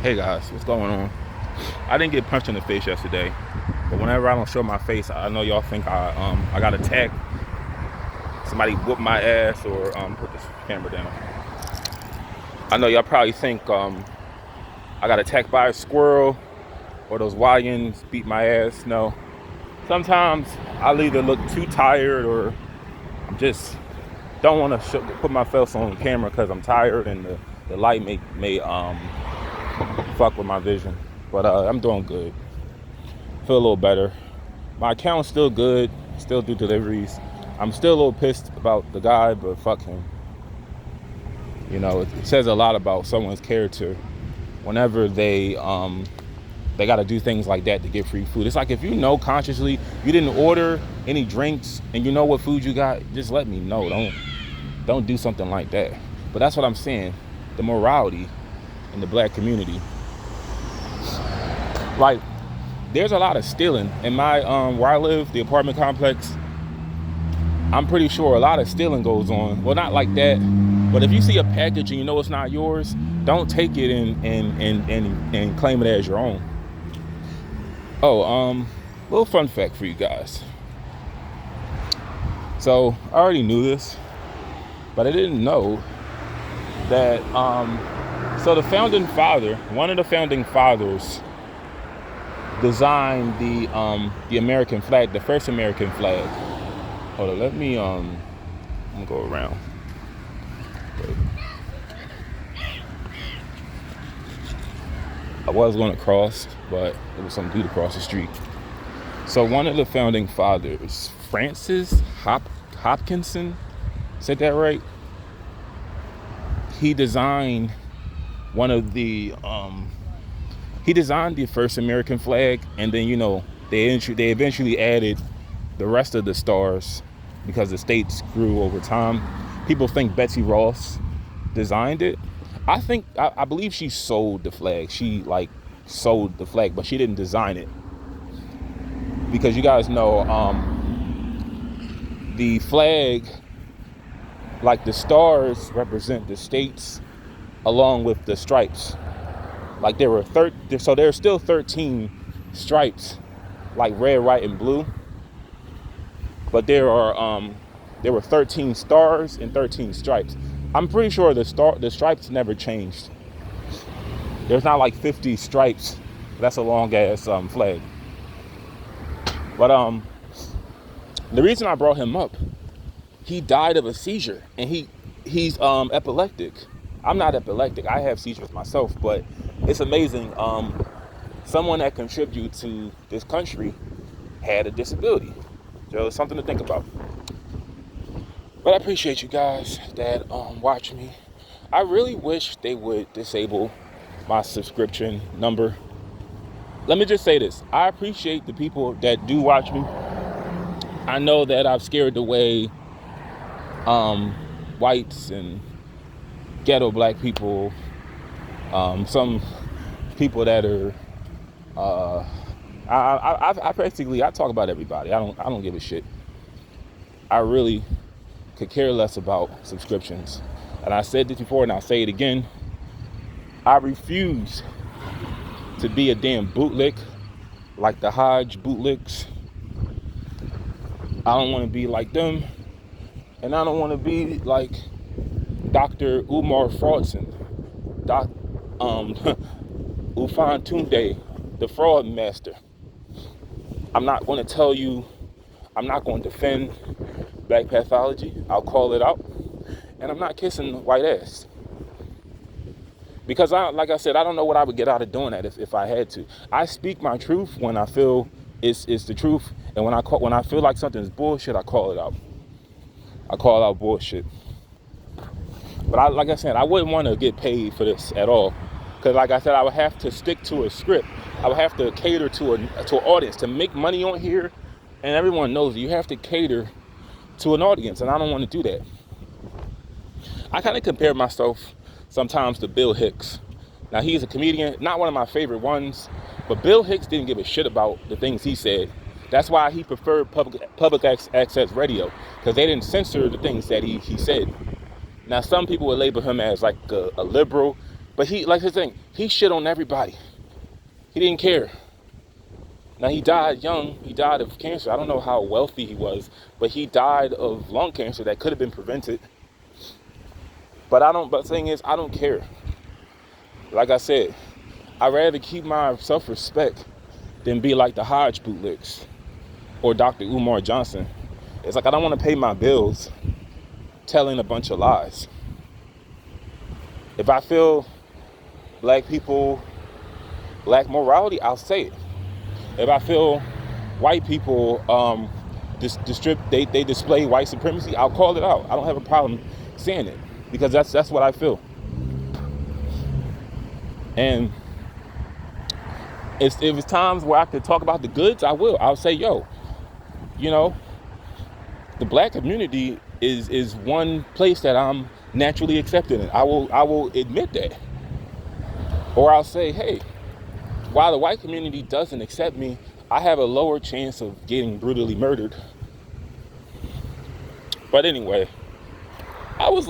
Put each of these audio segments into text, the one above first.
Hey guys, what's going on? I didn't get punched in the face yesterday, but whenever I don't show my face, I know y'all think I got attacked. Somebody whooped my ass or put this camera down. I know y'all probably think I got attacked by a squirrel or those YNs beat my ass. No, sometimes I'll either look too tired or I'm just don't want to put my face on camera because I'm tired and the light may fuck with my vision. But I'm doing good. Feel a little better. My account's still good. Still do deliveries. I'm still a little pissed about the guy, but fuck him. You know, it says a lot about someone's character whenever they got to do things like that to get free food. It's like if you know consciously you didn't order any drinks and you know what food you got, just let me know. Don't do something like that. But that's what I'm saying. The morality in the black community. Like, there's a lot of stealing in my where I live, the apartment complex. I'm pretty sure a lot of stealing goes on. Well, not like that, but if you see a package and you know it's not yours, don't take it and claim it as your own. Oh, little fun fact for you guys. So I already knew this, but I didn't know that. So the founding father, one of the founding fathers, designed the American flag, the first American flag. Hold on, let me I'm gonna go around. I was gonna cross, but there was some dude across the street. So one of the founding fathers, Francis Hopkinson, said that right? He designed one of the he designed the first American flag, and then they eventually added the rest of the stars because the states grew over time. People think Betsy Ross designed it. I believe she sold the flag. She sold the flag, but she didn't design it because you guys know the flag, like the stars, represent the states along with the stripes. Like so there's still 13 stripes, like red, white, and blue. But there were 13 stars and 13 stripes. I'm pretty sure the stripes never changed. There's not like 50 stripes. That's a long ass flag. But the reason I brought him up, he died of a seizure, and he's epileptic. I'm not epileptic. I have seizures myself, but it's amazing. Someone that contributed to this country had a disability. So it's something to think about. But I appreciate you guys that watch me. I really wish they would disable my subscription number. Let me just say this. I appreciate the people that do watch me. I know that I've scared away whites and ghetto black people, some people that are I talk about everybody. I don't give a shit. I really could care less about subscriptions. And I said this before and I'll say it again. I refuse to be a damn bootlick like the Hodge bootlicks. I don't want to be like them. And I don't want to be like Dr. Umar Fraudson, Ufan Tunde, the fraud master. I'm not going to tell you, I'm not going to defend black pathology. I'll call it out. And I'm not kissing white ass. Because like I said, I don't know what I would get out of doing that if I had to. I speak my truth when I feel it's the truth. And when I feel like something is bullshit, I call it out. I call out bullshit. But like I said, I wouldn't want to get paid for this at all. Because like I said, I would have to stick to a script. I would have to cater to an audience. To make money on here, and everyone knows you have to cater to an audience. And I don't want to do that. I kind of compare myself sometimes to Bill Hicks. Now, he's a comedian, not one of my favorite ones. But Bill Hicks didn't give a shit about the things he said. That's why he preferred public access radio. Because they didn't censor the things that he said. Now, some people would label him as like a liberal. But he, like his thing, he shit on everybody. He didn't care. Now, he died young. He died of cancer. I don't know how wealthy he was, but he died of lung cancer that could have been prevented. But the thing is, I don't care. Like I said, I'd rather keep my self-respect than be like the Hodge bootlicks or Dr. Umar Johnson. It's like I don't want to pay my bills telling a bunch of lies. If I feel black people lack morality, I'll say it. If I feel white people they display white supremacy, I'll call it out. I don't have a problem saying it because that's what I feel. And if it's times where I could talk about the goods, I will. I'll say, yo, the black community is one place that I'm naturally accepted in. I will admit that. Or I'll say, hey, while the white community doesn't accept me, I have a lower chance of getting brutally murdered. But anyway, as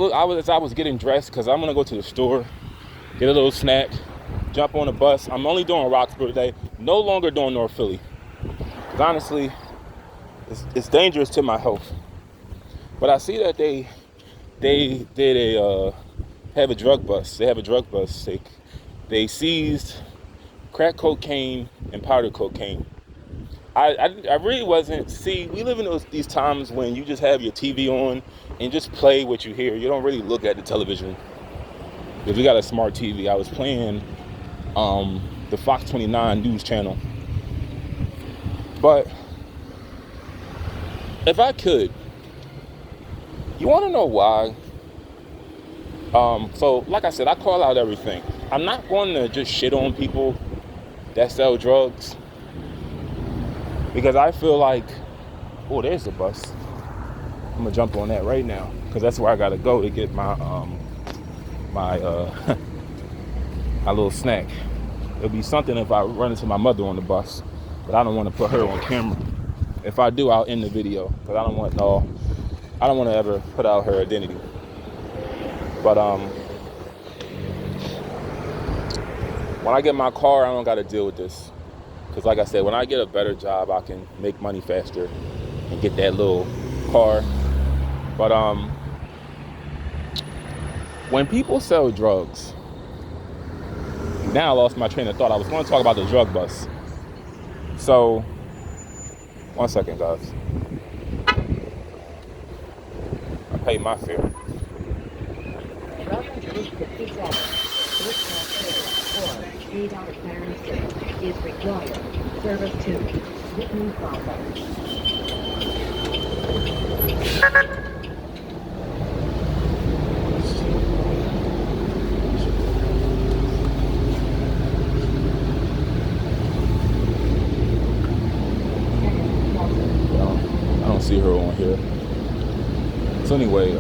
I was getting dressed, because I'm gonna go to the store, get a little snack, jump on a bus. I'm only doing Roxborough today, no longer doing North Philly. Because honestly, it's dangerous to my health. But I see that they have a drug bust. They have a drug bust. They seized crack cocaine and powder cocaine. I really wasn't. See, we live in these times when you just have your TV on and just play what you hear. You don't really look at the television. Because we got a smart TV. I was playing the Fox 29 news channel. But if I could, you want to know why? So like I said, I call out everything. I'm not going to just shit on people that sell drugs, because I feel like, oh, there's the bus. I'm gonna jump on that right now because that's where I gotta go to get my my little snack. It'll be something if I run into my mother on the bus, but I don't want to put her on camera. If I do, I'll end the video because I don't want to ever put out her identity. But when I get my car, I don't got to deal with this. Because like I said, when I get a better job, I can make money faster and get that little car. But when people sell drugs, now I lost my train of thought. I was going to talk about the drug bust. So, one second, guys. I paid my fare. Welcome to Route 57. This transfer or speed on Clarence Street is required. Service to Whitman Plaza. I don't see her on here. So anyway,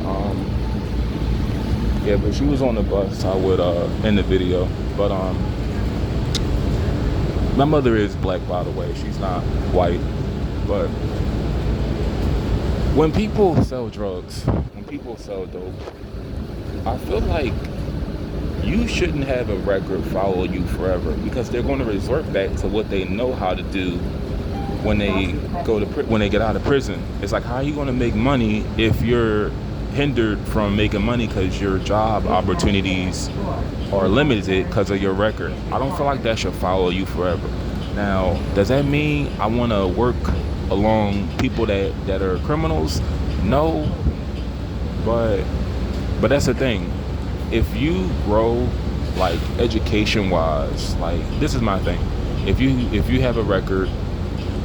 yeah, but she was on the bus. I would end the video. But my mother is black, by the way. She's not white. But when people sell drugs, when people sell dope, I feel like you shouldn't have a record follow you forever, because they're going to resort back to what they know how to do when they get out of prison. It's like, how are you going to make money if you're hindered from making money because your job opportunities are limited because of your record? I don't feel like that should follow you forever. Now, does that mean I want to work along people that are criminals? No, but that's the thing. If you grow, like, education wise, like, this is my thing. If you have a record,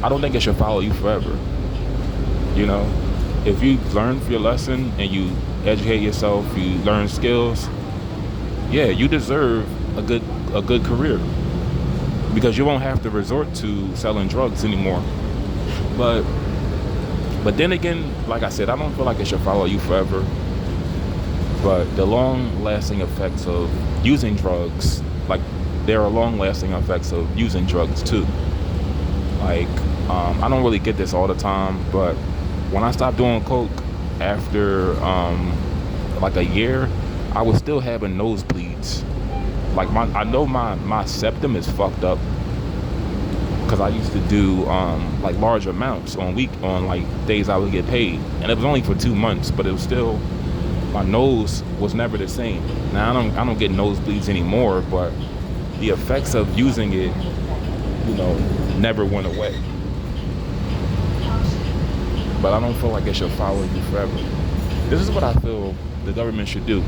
I don't think it should follow you forever. If you learn your lesson and you educate yourself, you learn skills, yeah, you deserve a good career, because you won't have to resort to selling drugs anymore. But then again, like I said, I don't feel like it should follow you forever. But the long-lasting effects of using drugs, like, there are long-lasting effects of using drugs too. Like, I don't really get this all the time, but when I stopped doing coke after like a year, I was still having nosebleeds. Like I know my septum is fucked up because I used to do like large amounts on like days I would get paid, and it was only for 2 months, but it was still, my nose was never the same. Now I don't get nosebleeds anymore, but the effects of using it, never went away. But I don't feel like it should follow you forever. This is what I feel the government should do.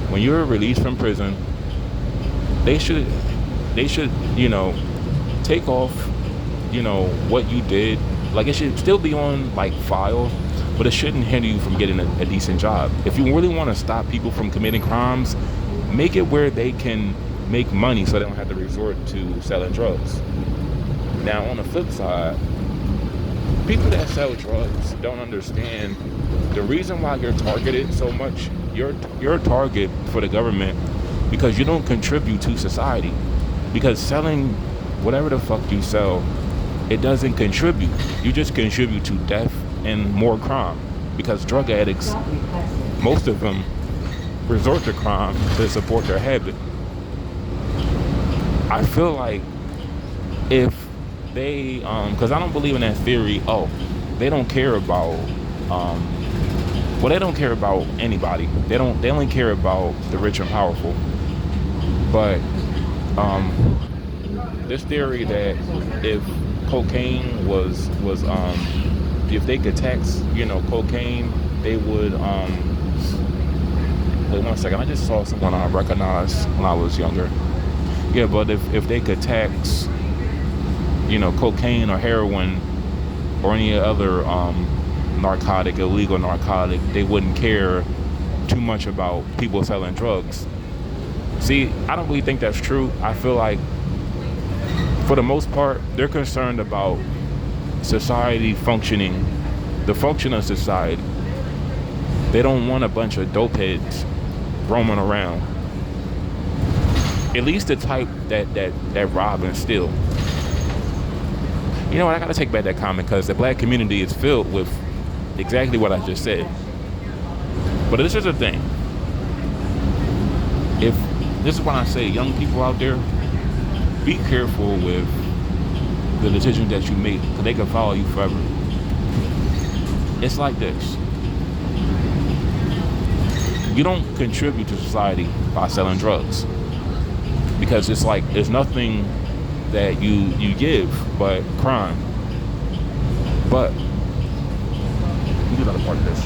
When you're released from prison, they should, take off, what you did. Like, it should still be on like file, but it shouldn't hinder you from getting a decent job. If you really want to stop people from committing crimes, make it where they can make money so they don't have to resort to selling drugs. Now, on the flip side, people that sell drugs don't understand the reason why you're targeted so much. You're a target for the government because you don't contribute to society. Because selling whatever the fuck you sell, it doesn't contribute. You just contribute to death and more crime. Because drug addicts, most of them resort to crime to support their habit. I feel like if they, because I don't believe in that theory, they don't care about, they don't care about anybody. They only care about the rich and powerful. But this theory that if cocaine was if they could tax, cocaine, they would, wait 1 second, I just saw someone I recognized when I was younger. Yeah, but if they could tax, cocaine or heroin or any other narcotic, illegal narcotic, they wouldn't care too much about people selling drugs. See, I don't really think that's true. I feel like, for the most part, they're concerned about society functioning, the function of society. They don't want a bunch of dope heads roaming around. At least the type that rob and steal. You know what? I gotta take back that comment because the black community is filled with exactly what I just said. But this is the thing. If this is when I say, young people out there, be careful with the decisions that you make because they can follow you forever. It's like this. You don't contribute to society by selling drugs because it's like there's nothing that you give but crime. But you do another part of this.